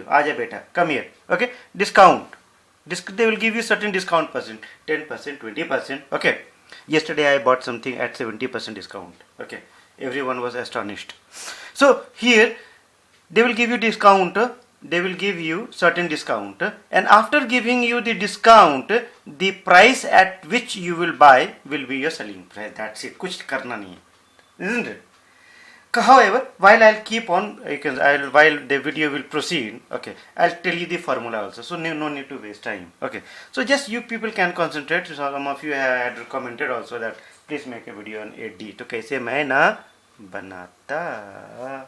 Aja beta, come here. Okay, discount. They will give you certain discount percent, 10%, 20%. Okay, yesterday I bought something at 70% discount. Okay, everyone was astonished. So here they will give you discount. They will give you certain discount, and after giving you the discount, the price at which you will buy will be your selling price. That's it. Kuch karna nahi hai, isn't it? However, while I'll keep on, while the video will proceed, okay, I'll tell you the formula also. So no need to waste time. Okay, so just you people can concentrate. So some of you had commented also that please make a video on 8D. तो कैसे मैं ना बनाता?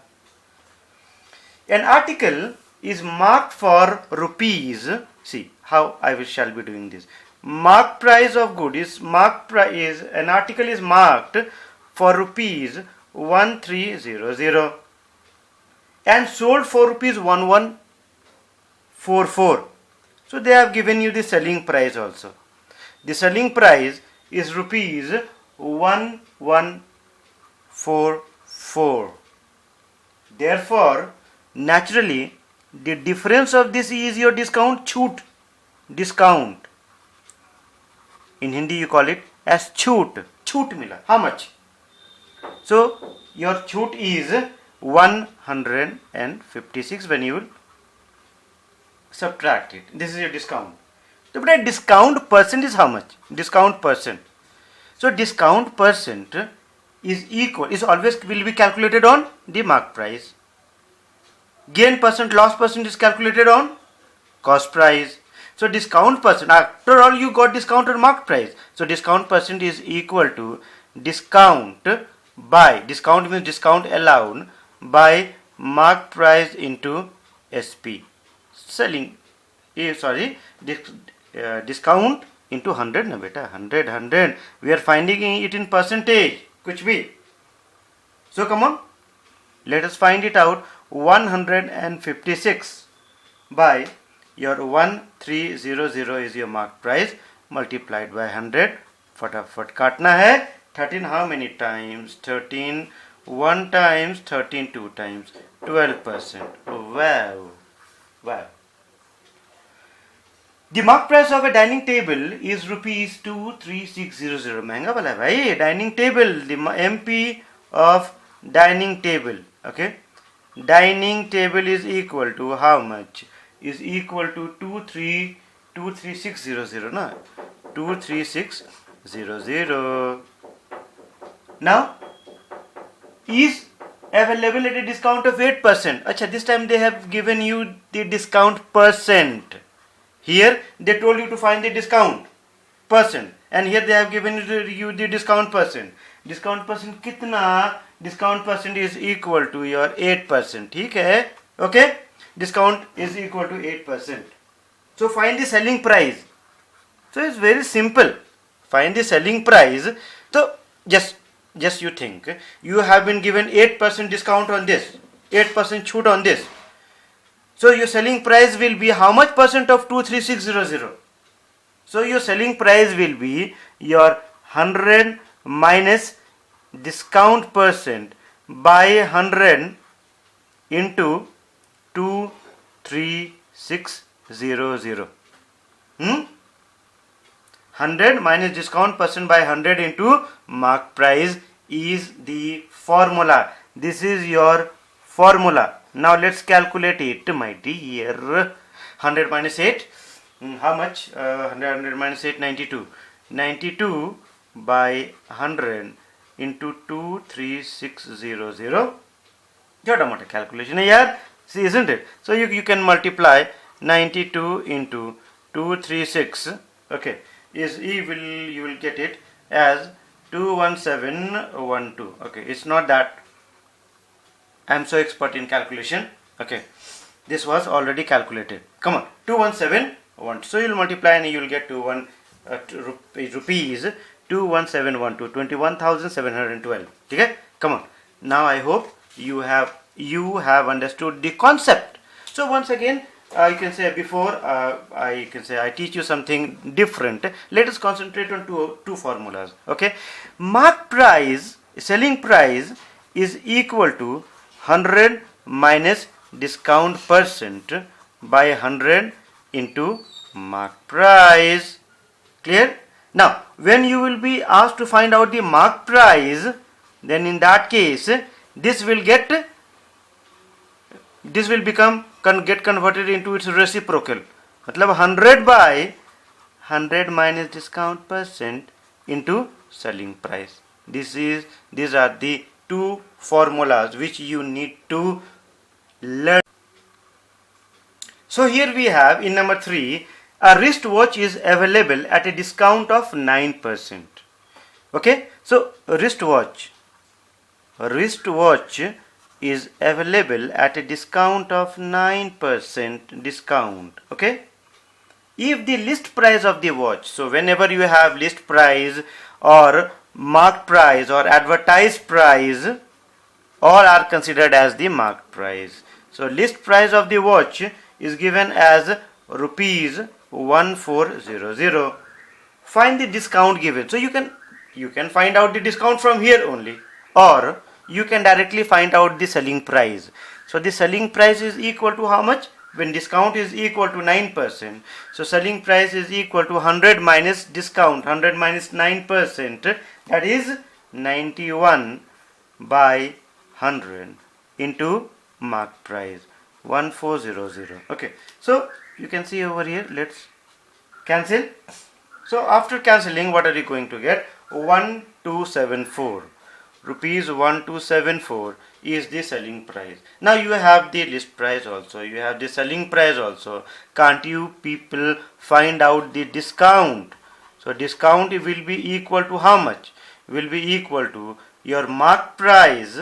An article is marked for rupees. See how I shall be doing this. Mark price of good is an article is marked for rupees 1300 and sold for rupees 1144. So they have given you the selling price also. The selling price is rupees 1144. Therefore, naturally, the difference of this is your discount, chhoot. Discount. In Hindi you call it as chhoot. Chhoot mila. How much? So your chhoot is 156 when you will subtract it. This is your discount. So but discount percent is how much? Discount percent. So discount percent is always will be calculated on the mark price. Gain percent, loss percent is calculated on cost price. So discount percent, after all you got discount on mark price. So discount percent is equal to discount by, discount means discount allowed, by mark price into SP. Discount into 100 na beta, 100. We are finding it in percentage, kuch bhi. So come on, let us find it out. 156 by your 1300 is your mark price multiplied by 100. फटाफट काटना है. 13 how many times? 13 1 times, 13 2 times, 12%. Wow. The mark price of a dining table is rupees 23600. महंगा वाला है भाई. Dining table, the MP of dining table. Okay. Dining table is equal to how much? Is equal to 23600 na? 23600. Now is available at a discount of 8%. Acha, this time they have given you the discount percent. Here they told you to find the discount percent, and here they have given you the discount percent. Discount percent kitna? Discount percent is equal to your 8%. ठीक है? Okay? Discount is equal to 8%. So find the selling price. So it's very simple. Find the selling price. So just you think, you have been given 8% discount on this, 8% chhoot on this. So your selling price will be how much percent of 23600? So your selling price will be your 100 minus discount percent by 100 into 23600. 100 minus discount percent by 100 into mark price is the formula. This is your formula. Now let's calculate it, my dear. 100 minus 8, how much? 100 minus 8, 92. 92 by 100 into 23600. Jada mota calculation hai yaar. See, isn't it? So you can multiply 92 into 236. Okay, you will get it as 21712. Okay, it's not that I am so expert in calculation. Okay, this was already calculated. Come on, 21712. So you will multiply and you will get rupees 21712, 21,712. Okay, come on. Now I hope you have understood the concept. So once again, you can say before I teach you something different. Let us concentrate on two formulas. Okay, mark price, selling price is equal to 100 minus discount percent by 100 into mark price. Clear? Now, when you will be asked to find out the mark price, then in that case, this will get converted into its reciprocal. मतलब 100 by 100 minus discount percent into selling price. These are the two formulas which you need to learn. So here we have in number 3, a wristwatch is available at a discount of 9%. Okay, so wristwatch is available at a discount of 9% discount. Okay, if the list price of the watch, so whenever you have list price or marked price or advertised price, all are considered as the marked price. So list price of the watch is given as rupees 1400. Find the discount given. So you can find out the discount from here only, or you can directly find out the selling price. So the selling price is equal to how much? When discount is equal to 9%, so selling price is equal to 100 minus discount, 100 minus 9%, that is 91 by 100 into mark price 1400. Okay, so you can see over here, let's cancel. So after cancelling, what are you going to get? 1274 rupees. 1274 is the selling price. Now you have the list price also, you have the selling price also. Can't you people find out the discount? So discount will be equal to how much? Will be equal to your mark price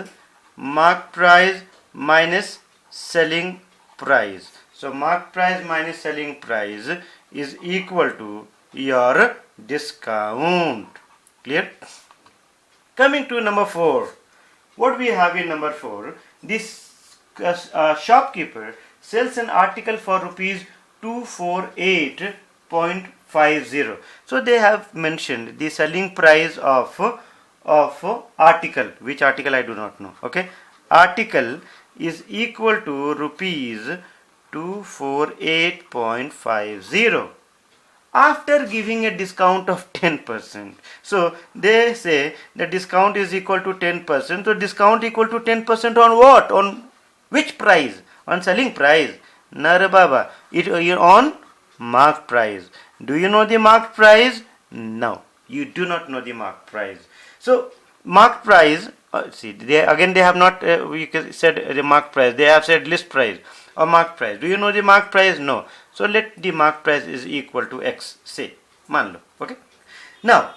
minus selling price. So mark price minus selling price is equal to your discount. Clear? Coming to number 4, what we have in number 4, this shopkeeper sells an article for rupees 248.50. So they have mentioned the selling price of article. Which article I do not know. Okay, article is equal to rupees 248.50 after giving a discount of 10%. So they say the discount is equal to 10%. So discount equal to 10% on what? On which price? On selling price? Nar baba, it on mark price. Do you know the mark price? No, you do not know the mark price. So mark price, see, they have not said the mark price. They have said list price or mark price. Do you know the mark price? No. So let the mark price is equal to X, say, मान लो. Okay. Now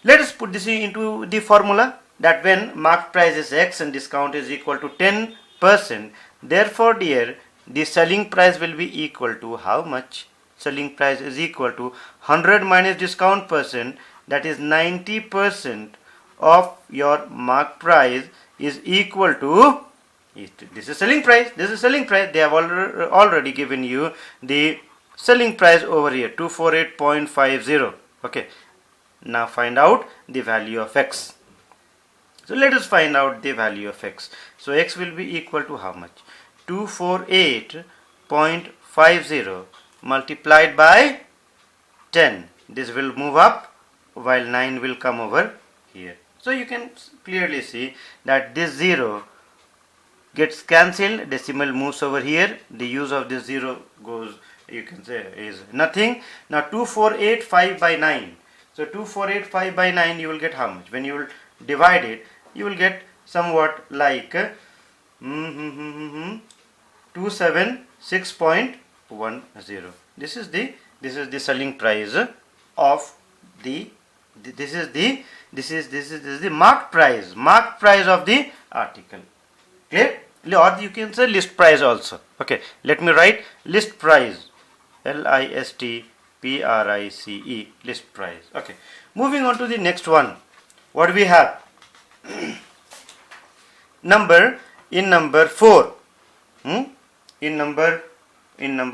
let us put this into the formula, that when mark price is X and discount is equal to 10%, therefore dear, the selling price will be equal to how much? Selling price is equal to 100 minus discount percent, that is 90% of your mark price is equal to, this is selling price, this is selling price. They have already given you the selling price over here, 248.50. Okay, now find out the value of X. So let us find out the value of X. So X will be equal to how much? 248.50 multiplied by 10. This will move up while 9 will come over here. So you can clearly see that this 0 gets cancelled, decimal moves over here, the use of this 0 goes, you can say, is nothing. Now 2485 by 9. So 2485 by 9, you will get how much? When you will divide it, you will get somewhat like 276.10. This is the selling price of the this is the mark price of the article. Clear? Or you can say list price also. Okay, let me write list price, LIST PRICE, list price. Okay, moving on to the next one. What we have? Number 4. In number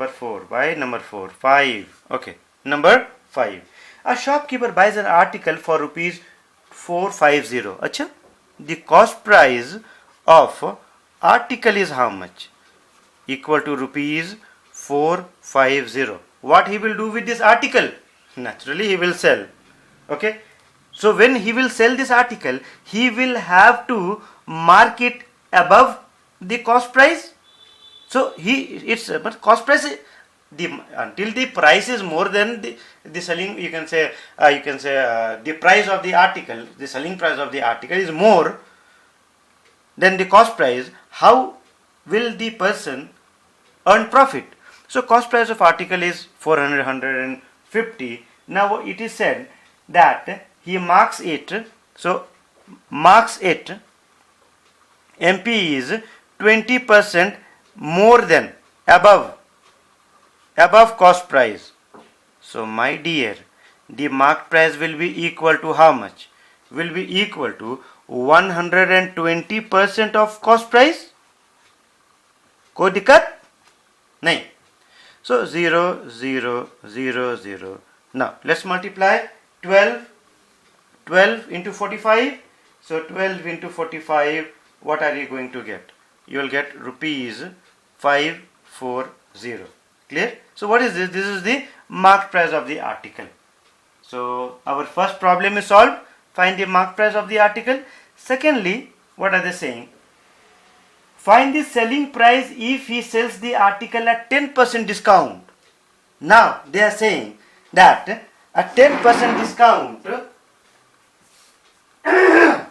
4. Why number 4? 5. Okay, number 5. A shopkeeper buys an article for rupees 450. Achha, the cost price of article is how much? Equal to rupees 450. What he will do with this article? Naturally he will sell. Okay, so when he will sell this article, he will have to mark it above the cost price. So but cost price, until the price is more than the selling, you can say the price of the article, the selling price of the article is more than the cost price, how will the person earn profit? So cost price of article is 400, 150. Now it is said that he marks it. So marks it, MP is 20% more than above cost price. So my dear, the marked price will be equal to how much? Will be equal to 120% of cost price. कोई दिक्कत नहीं. So 0, 0, 0, 0. Now let's multiply 12 into 45. So 12 into 45, what are you going to get? You will get rupees 540. Clear? So what is this? This is the marked price of the article. So our first problem is solved. Find the marked price of the article. Secondly, what are they saying? Find the selling price if he sells the article at 10% discount. Now they are saying that a 10% discount, a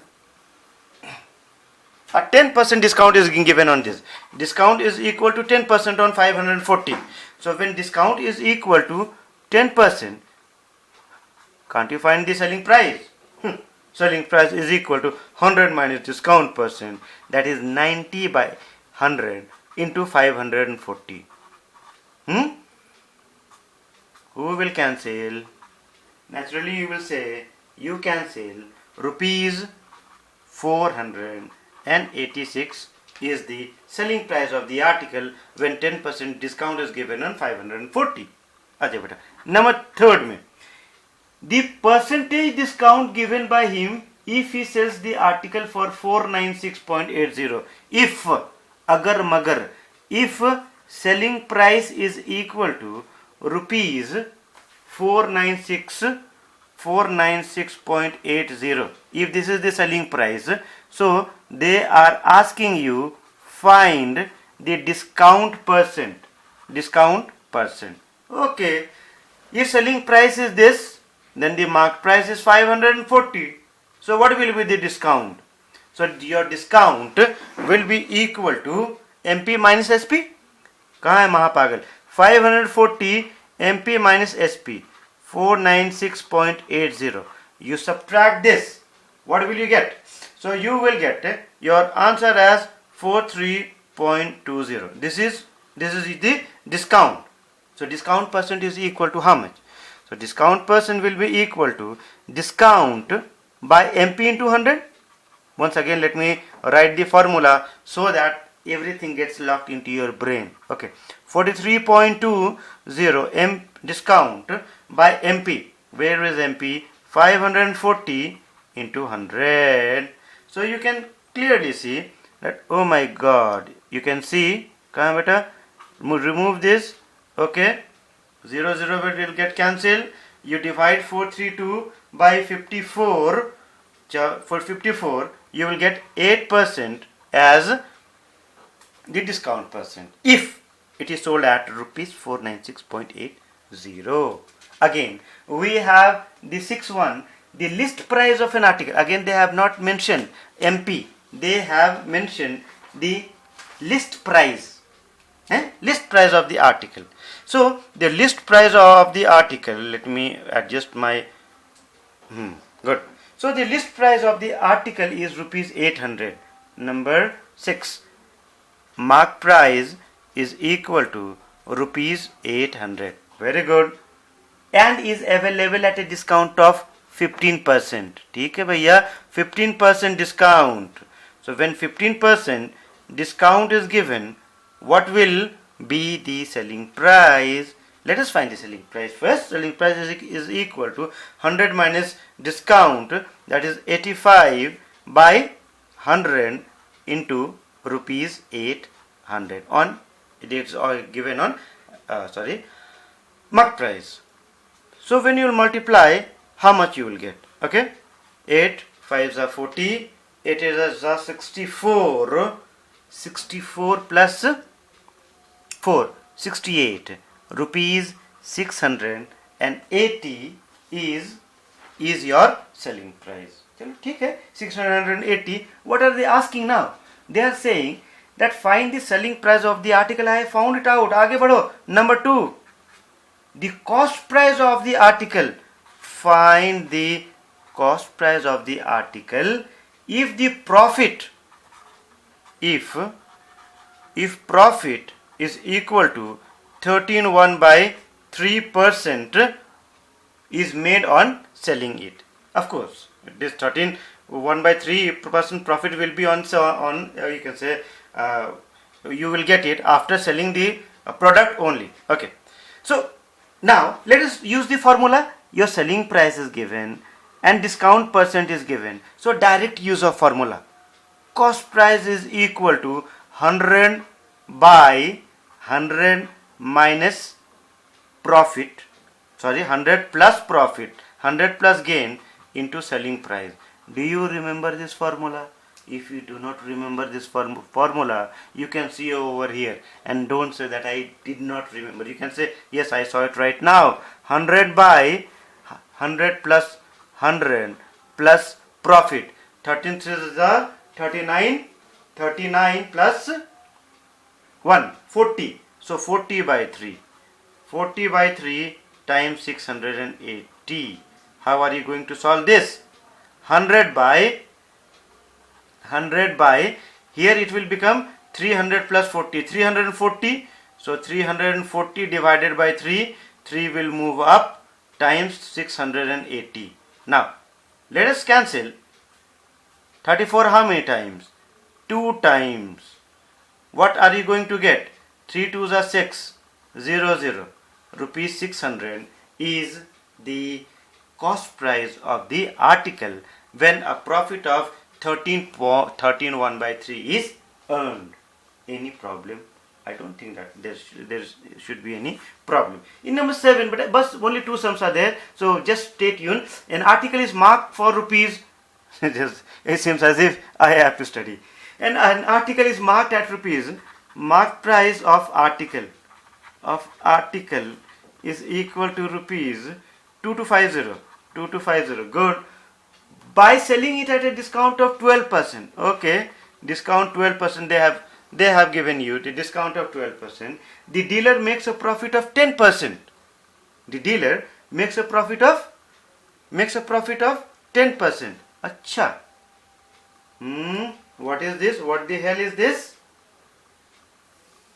10% discount is given on this. Discount is equal to 10% on 540. So when discount is equal to 10%, can't you find the selling price? Selling price is equal to 100 minus discount percent, that is 90 by 100 into 540. Who will cancel? Naturally you will say you cancel rupees 486 is the selling price of the article when 10% discount is given on 540. अच्छा बेटा, number third में the percentage discount given by him if he sells the article for 496.80. If agar magar, if selling price is equal to rupees 496.80, if this is the selling price, so they are asking you find the discount percent. Okay, if selling price is this, then the marked price is 540. So what will be the discount? So your discount will be equal to MP minus SP. कहाँ है महापागल? 540 MP minus SP 496.80. You subtract this. What will you get? So you will get your answer as 43.20. This is the discount. So discount percent is equal to how much? So discount percent will be equal to discount by MP into 100. Once again let me write the formula so that everything gets locked into your brain. Okay, 43.20 M discount by MP. Where is MP? 540 into 100. So you can clearly see that, oh my god, you can see, come beta, remove this. Okay, 0 0 will get cancelled. You divide 432 by 54. For 54 you will get 8% as the discount percent if it is sold at rupees 496.80. Again we have the 6th, the list price of an article. Again they have not mentioned MP, they have mentioned the list price. List price of the article. So the list price of the article, let me adjust my good. So the list price of the article is rupees 800. Number 6, mark price is equal to rupees 800. Very good. And is available at a discount of 15%. ठीक है भैया, 15% discount. So when 15% discount is given, what will be the selling price? Let us find the selling price first. Selling price is equal to 100 minus discount, that is 85 by 100 into rupees 800. On it is all given on mark price. So when you will multiply, how much you will get? Okay, 8 5s are 40, 8 is 64, 64 plus 4, 68 rupees 680 is your selling price. चलो ठीक है, 680. What are they asking now? They are saying that find the selling price of the article. I have found it out. आगे बढ़ो. Number 2, the cost price of the article. Find the cost price of the article if the profit, if profit is equal to 13.1/3% is made on selling it. Of course, this 13.1/3% profit will be on you can say you will get it after selling the product only. Okay, so now let us use the formula. Your selling price is given and discount percent is given. So direct use of formula. Cost price is equal to 100 by 100 minus profit, 100 plus profit, 100 plus gain into selling price. Do you remember this formula? If you do not remember this formula, you can see over here, and don't say that I did not remember. You can say, yes, I saw it right now. 100 by 100 plus 100 plus profit. 13 is 39, 39 plus 1, 40. So 40 by 3. 40 by 3 times 680. How are you going to solve this? 100 by here it will become 300 plus 40, 340. So 340 divided by 3, 3 will move up times 680. Now let us cancel 34 how many times? 2 times. What are you going to get? 3 2s are 6, 0 0. Rupees 600 is the cost price of the article when a profit of 13.1/3 is earned. Any problem? I don't think that there should be any problem. In number 7, but only 2 sums are there, so just stay tuned. An article is marked for rupees. It seems as if I have to study. And an article is marked at rupees. Mark price of article is equal to rupees 2250. Good. By selling it at a discount of 12%. Okay, discount 12%. They have given you the discount of 12%. The dealer makes a profit of 10%. The dealer makes a profit of 10%. Acha. What is this? What the hell is this?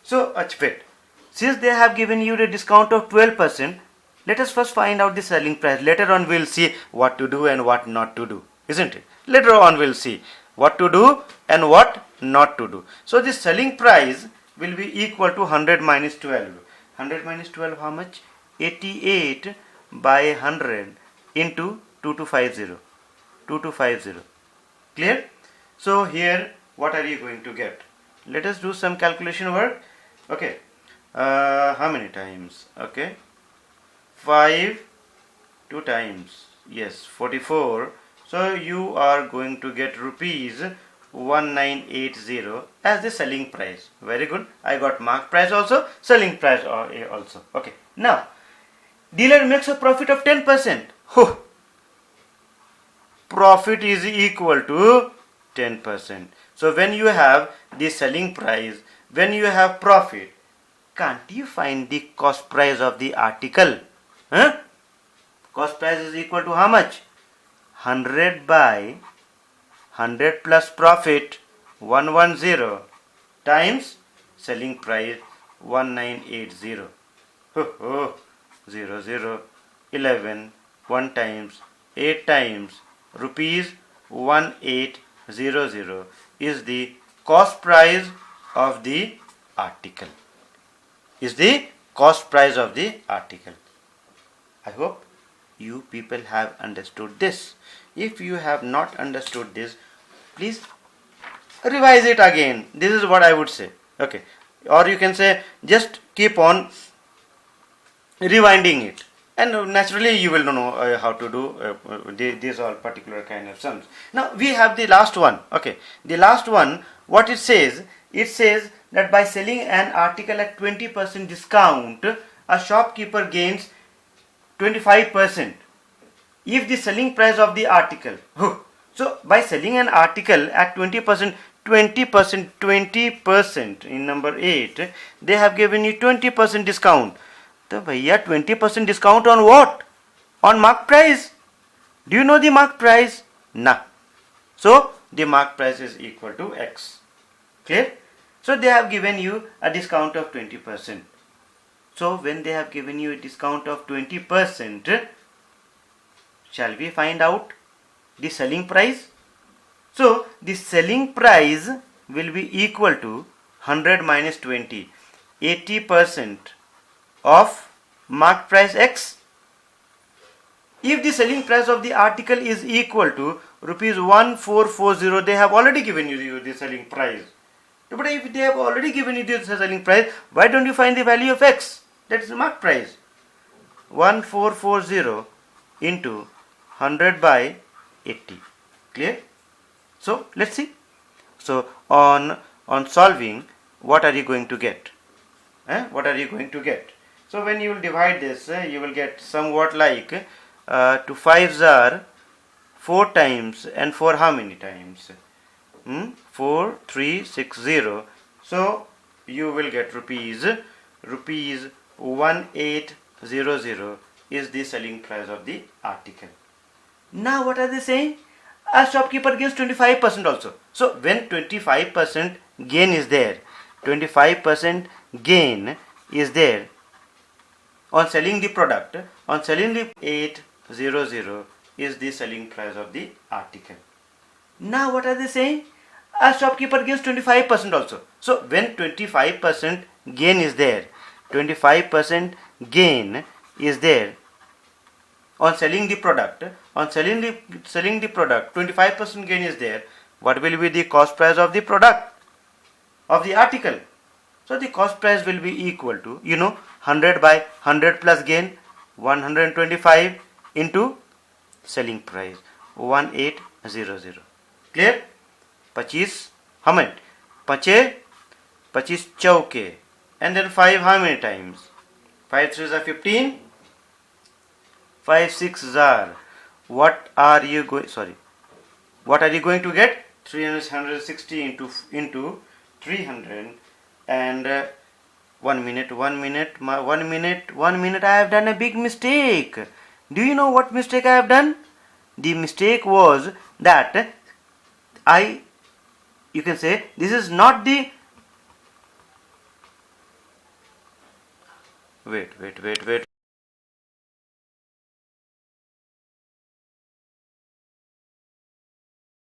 So, wait. Since they have given you the discount of 12%, let us first find out the selling price. Later on we'll see what to do and what not to do, isn't it? Later on we'll see what to do and what not to do. So the selling price will be equal to 100 minus 12. 100 minus 12 how much? 88 by 100 into 2250. 2250. Clear? So here what are you going to get? Let us do some calculation work. Okay. How many times? Okay. 5 2 times. Yes, 44. So you are going to get rupees 1980 as the selling price. Very good. I got mark price also, selling price also. Okay. Now, dealer makes a profit of 10%. Profit is equal to 10%. So when you have the selling price, when you have profit, can't you find the cost price of the article? Huh? Cost price is equal to how much? 100 by 100 plus profit 110 times selling price 1980. 0 0 11 1 times 8 times rupees 1800 is the cost price of the article. Is the cost price of the article. I hope you people have understood this. If you have not understood this, please revise it again. This is what I would say. Okay. Or you can say just keep on rewinding it, and naturally you will know how to do these all particular kind of sums. Now we have the last one. Okay, the last one, what it says that by selling an article at 20% discount, a shopkeeper gains 25% if the selling price of the article. So by selling an article at 20%, 20% in number 8, they have given you 20% discount. So bhaiya, 20% discount on what? On mark price. Do you know the mark price? Nah. So the mark price is equal to X. Clear? So they have given you a discount of 20%. So when they have given you a discount of 20%, shall we find out the selling price? So the selling price will be equal to 100 minus 20, 80% of mark price X. If the selling price of the article is equal to rupees 1440, they have already given you the selling price. But if they have already given you the selling price, why don't you find the value of X? That is the mark price. 1440 into 100 by 80. Clear? So let's see. So on solving, what are you going to get? What are you going to get? So when you will divide this, you will get somewhat like 2 5s are 4 times, and 4 how many times? 4360. So you will get rupees 1800 is the selling price of the article. Now what are they saying? A shopkeeper gains 25% also. So when 25% gain is there, 25% gain is there on selling the product, on selling the 800 is the selling price of the article. Now what are they saying? A shopkeeper gains 25% also. So when 25% gain is there, 25% gain is there on selling the product, on selling the product, 25% gain is there. What will be the cost price of the product, of the article? So the cost price will be equal to, 100 by 100 plus gain, 125 into selling price, 1800. Clear? 25 how many? 25 chauke, and then 5 how many times? 5 3s are 15, 5 6s are, what are you going to get? 360 into 300, and 1 minute, I have done a big mistake. Do you know what mistake I have done? The mistake was that you can say this is not the, wait